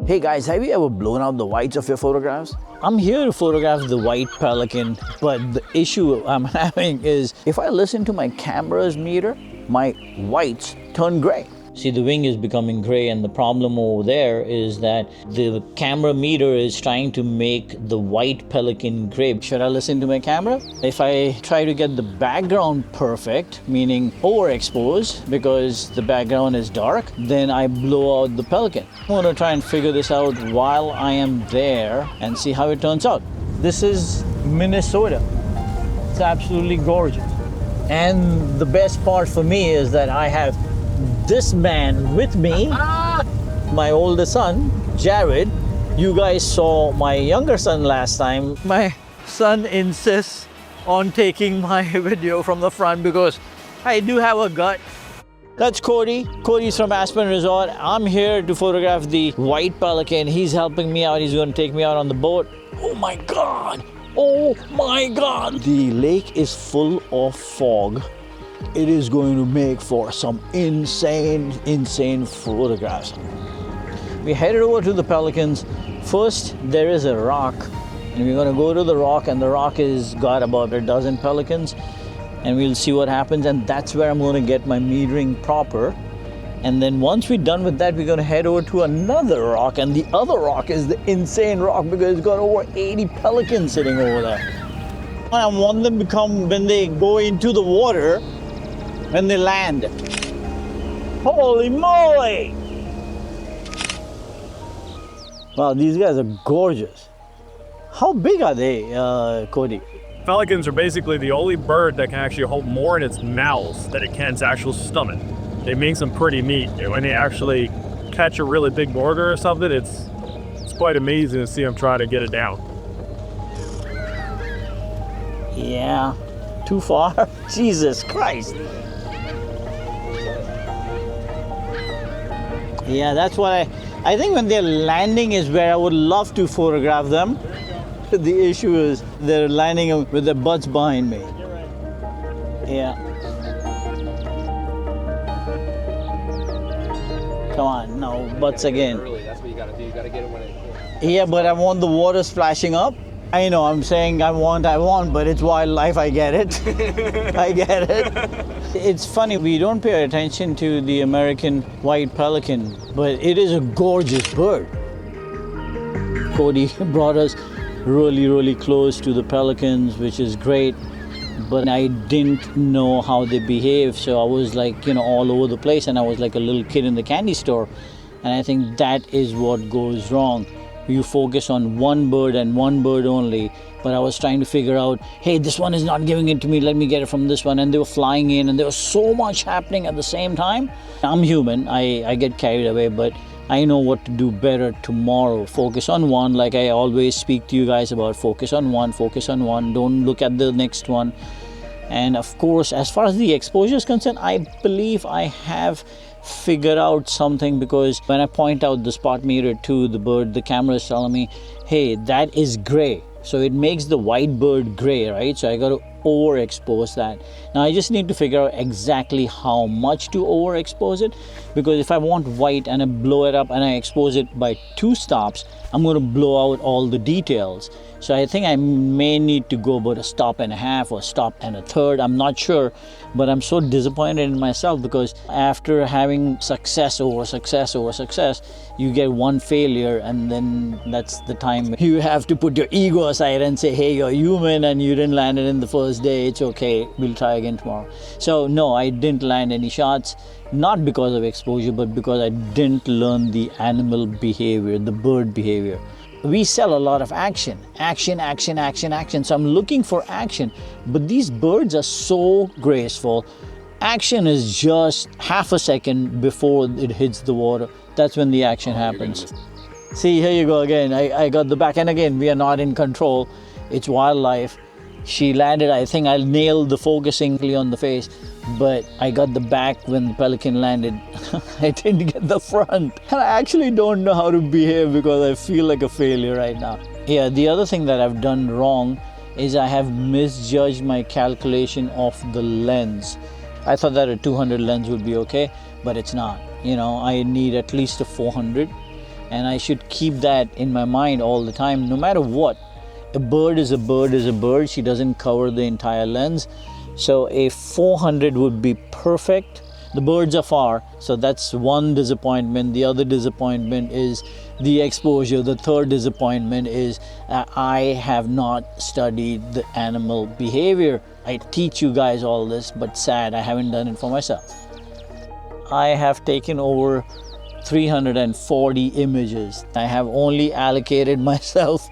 Hey guys, have you ever blown out the whites of your photographs? I'm here to photograph the white pelican, but the issue I'm having is if I listen to my camera's meter, my whites turn gray. See, the wing is becoming gray, and the problem over there is that the camera meter is trying to make the white pelican gray. Should I listen to my camera? If I try to get the background perfect, meaning overexpose because the background is dark, then I blow out the pelican. I'm gonna try and figure this out while I am there and see how it turns out. This is Minnesota. It's absolutely gorgeous. And the best part for me is that I have this man with me, my older son, Jared. You guys saw my younger son last time. My son insists on taking my video from the front because I do have a gut. That's Cody. Cody's from Aspen Resort. I'm here to photograph the white pelican. He's helping me out. He's going to take me out on the boat. Oh my God. Oh my God. The lake is full of fog. It is going to make for some insane photographs. We headed over to the pelicans. First, there is a rock, and we're going to go to the rock, and the rock has got about a dozen pelicans, and we'll see what happens, and that's where I'm going to get my metering proper. And then once we're done with that, we're going to head over to another rock, and the other rock is the insane rock because it's got over 80 pelicans sitting over there. I want them to come when they go into the water, when they land. Holy moly! Wow, these guys are gorgeous. How big are they, Cody? Pelicans are basically the only bird that can actually hold more in its mouth than it can its actual stomach. It makes them pretty neat. And when they actually catch a really big border or something, it's quite amazing to see them try to get it down. Yeah, too far? Jesus Christ. Yeah, that's what I think when they're landing is where I would love to photograph them. The issue is they're landing with their butts behind me. Yeah. Come on, no, butts again. That's what you gotta do. You gotta get it when it. Yeah, but I want the water splashing up. I know, I'm saying I want, but it's wildlife, I get it. I get it. It's funny, we don't pay attention to the American white pelican, but it is a gorgeous bird. Cody brought us really close to the pelicans, which is great, but I didn't know how they behave, so I was like, all over the place, and I was like a little kid in the candy store, and I think that is what goes wrong. You focus on one bird and one bird only, but I was trying to figure out, hey, this one is not giving it to me, let me get it from this one, and they were flying in, and there was so much happening at the same time. I'm human, I get carried away, but I know what to do better tomorrow. Focus on one, like I always speak to you guys about. Focus on one, don't look at the next one. And of course, as far as the exposure is concerned, I believe I have figured out something, because when I point out the spot meter to the bird, the camera is telling me, hey, that is gray. So it makes the white bird gray, right? So I got to overexpose that. Now I just need to figure out exactly how much to overexpose it, because if I want white and I blow it up and I expose it by 2 stops, I'm going to blow out all the details. So I think I may need to go about 1.5 stops or 1.33 stops. I'm not sure, but I'm so disappointed in myself, because after having success over success over success, you get one failure, and then that's the time you have to put your ego aside and say, hey, you're human and you didn't land it in the first day. It's okay. We'll try again tomorrow. So no, I didn't land any shots, not because of exposure, but because I didn't learn the animal behavior, the bird behavior. We sell a lot of action. So I'm looking for action, but these birds are so graceful. Action is just half a second before it hits the water. That's when the action happens. See, here you go again. I got the back, and again, we are not in control. It's wildlife. She landed, I think I nailed the focusing on the face, but I got the back when the pelican landed. I didn't get the front. And I actually don't know how to behave because I feel like a failure right now. Yeah, the other thing that I've done wrong is I have misjudged my calculation of the lens. I thought that a 200 lens would be okay, but it's not. I need at least a 400. And I should keep that in my mind all the time, no matter what. A bird is a bird is a bird. She doesn't cover the entire lens. So a 400 would be perfect. The birds are far, so that's one disappointment. The other disappointment is the exposure. The third disappointment is I have not studied the animal behavior. I teach you guys all this, but sad, I haven't done it for myself. I have taken over 340 images. I have only allocated myself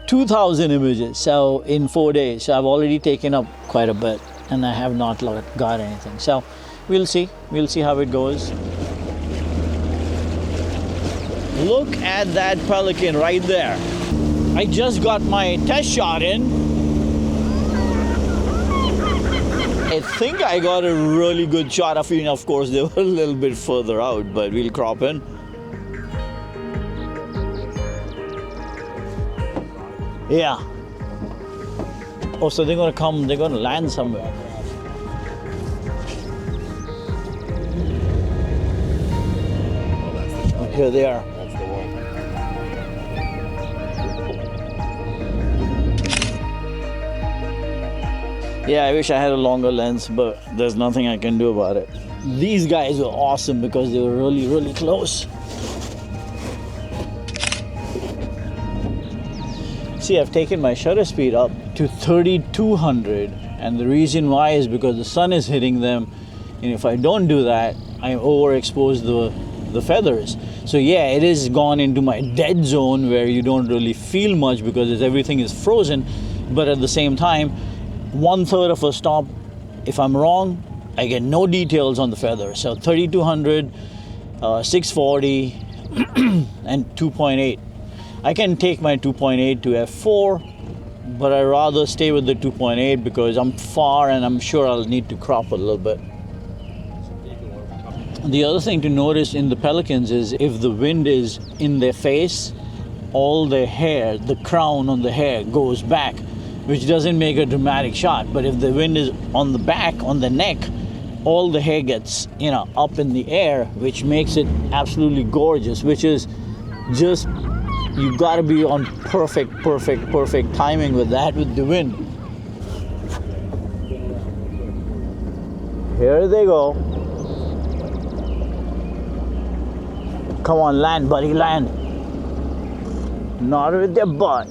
2,000 images, so in 4 days. So I've already taken up quite a bit, and I have not got anything. So we'll see how it goes. Look at that pelican right there. I just got my test shot in. I think I got a really good shot of it. Of course, they were a little bit further out, but we'll crop in. Yeah. Oh, so they're gonna land somewhere. Oh, here they are. That's the one. Yeah, I wish I had a longer lens, but there's nothing I can do about it. These guys were awesome because they were really, really close. See, I've taken my shutter speed up to 3200, and the reason why is because the sun is hitting them, and if I don't do that, I overexpose the feathers. So yeah, it is gone into my dead zone where you don't really feel much because everything is frozen, but at the same time, 1/3 of a stop, if I'm wrong, I get no details on the feather. So 3200, 640, and 2.8. I can take my 2.8 to f4, but I'd rather stay with the 2.8 because I'm far and I'm sure I'll need to crop a little bit. The other thing to notice in the pelicans is if the wind is in their face, all their hair, the crown on the hair goes back, which doesn't make a dramatic shot. But if the wind is on the back, on the neck, all the hair gets, up in the air, which makes it absolutely gorgeous, which is just, you gotta be on perfect timing with that, with the wind. Here they go. Come on, land, buddy, land. Not with their butt.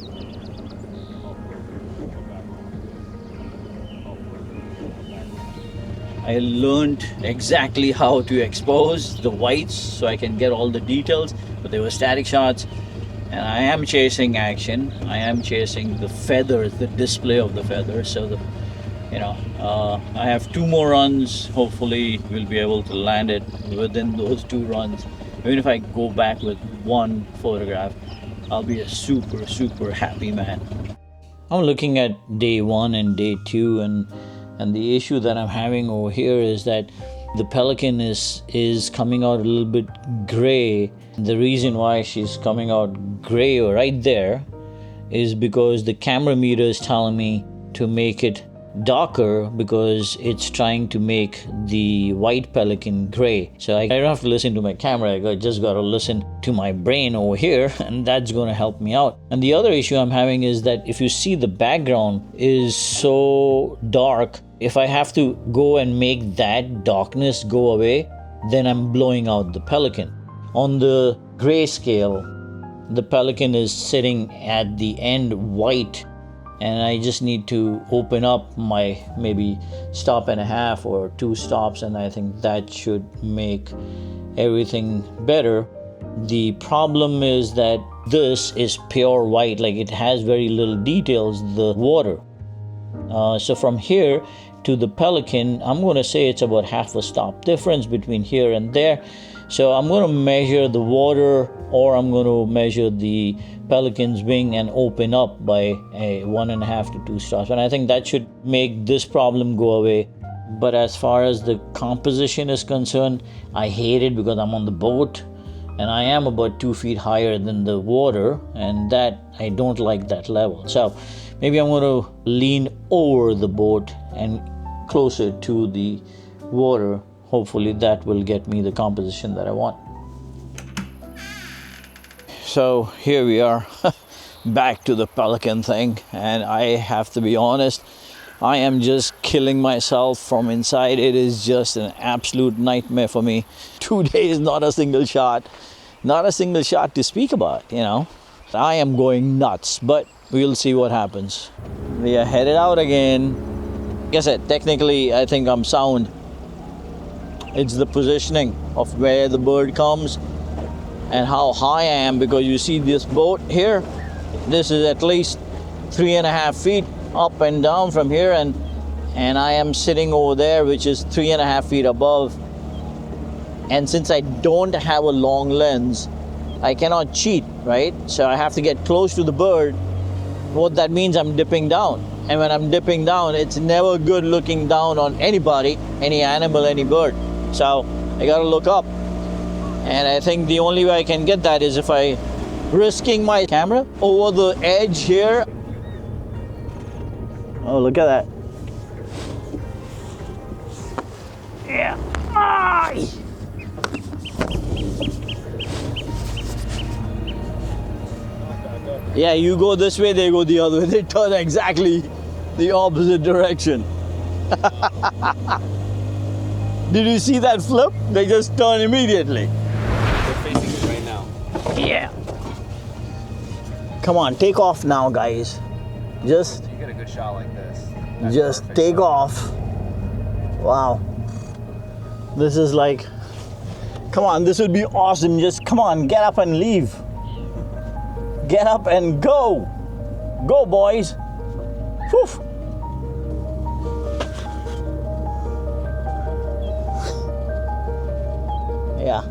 I learned exactly how to expose the whites so I can get all the details, but they were static shots. And I am chasing action. I am chasing the feathers, the display of the feathers. So, I have 2 more runs. Hopefully, we'll be able to land it within those 2 runs. Even if I go back with 1 photograph, I'll be a super happy man. I'm looking at day 1 and day 2, and the issue that I'm having over here is that the pelican is coming out a little bit gray. The reason why she's coming out gray right there is because the camera meter is telling me to make it darker because it's trying to make the white pelican gray. So I don't have to listen to my camera, I just got to listen to my brain over here, and that's going to help me out. And the other issue I'm having is that if you see the background is so dark, if I have to go and make that darkness go away, then I'm blowing out the pelican. On the grayscale, the pelican is sitting at the end white, and I just need to open up my maybe 1.5 stops or 2 stops, and I think that should make everything better. The problem is that this is pure white, like it has very little details, the water. So from here to the pelican, I'm going to say it's about 1/2 stop difference between here and there. So I'm going to measure the water, or I'm going to measure the pelican's wing and open up by 1.5 to 2 stops. And I think that should make this problem go away. But as far as the composition is concerned, I hate it because I'm on the boat and I am about 2 feet higher than the water, and that I don't like that level. So maybe I'm going to lean over the boat and closer to the water. Hopefully that will get me the composition that I want. So here we are, back to the Pelican thing, and I have to be honest, I am just killing myself from inside. It is just an absolute nightmare for me. 2 days, not a single shot to speak about, you know. I am going nuts, but we'll see what happens. We are headed out again. Like I said, technically I think I'm sound. It's the positioning of where the bird comes and how high I am, because you see this boat here, this is at least 3.5 feet up and down from here, and I am sitting over there, which is 3.5 feet above. And since I don't have a long lens, I cannot cheat, right? So I have to get close to the bird. What that means, I'm dipping down, and when I'm dipping down, it's never good looking down on anybody, any animal, any bird. So I gotta look up. And I think the only way I can get that is if I risking my camera over the edge here. Oh, look at that. Yeah. Ay. Yeah, you go this way, they go the other way. They turn exactly the opposite direction. Did you see that flip? They just turn immediately. Facing it right now. Yeah. Come on, take off now, guys. Just You get a good shot like this. That's just perfect take shot. off. Wow. This is like, come on, this would be awesome. Just come on, get up and leave. Get up and go. Go, boys. Whew. Yeah.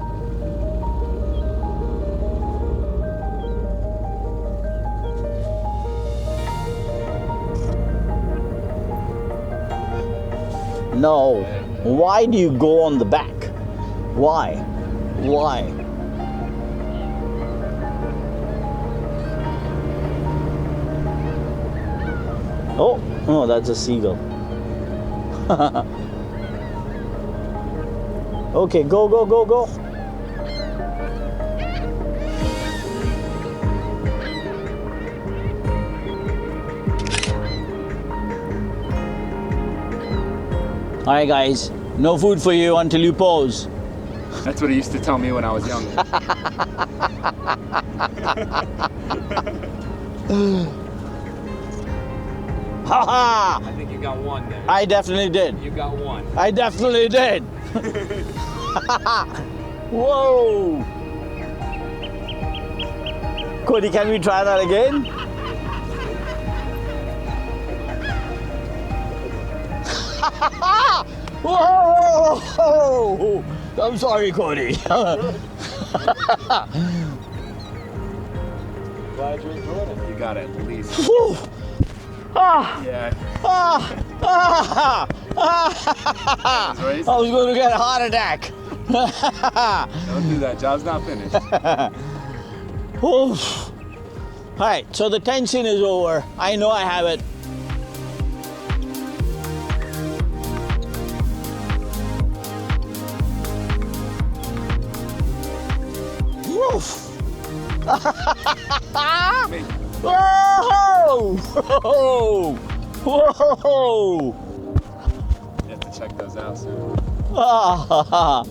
No. Why do you go on the back? Why? Why? Oh, oh, that's a seagull. Okay, go, go, go, go. All right, guys, no food for you until you pose. That's what he used to tell me when I was younger. Ha ha! I think you got one there. I definitely did. You got one. I definitely did. Whoa! Cody, can we try that again? Whoa! I'm sorry, Cody. Glad you enjoyed it. You got it, at least. Whew. Ah! Yeah. Ah! Ah! Ah! Right? I was going to get a heart attack. Don't do that. Job's not finished. Oof. All right, so the tension is over. I know I have it. Woof. Me. Whoa! Whoa! Whoa! You have to check those out soon. Ah,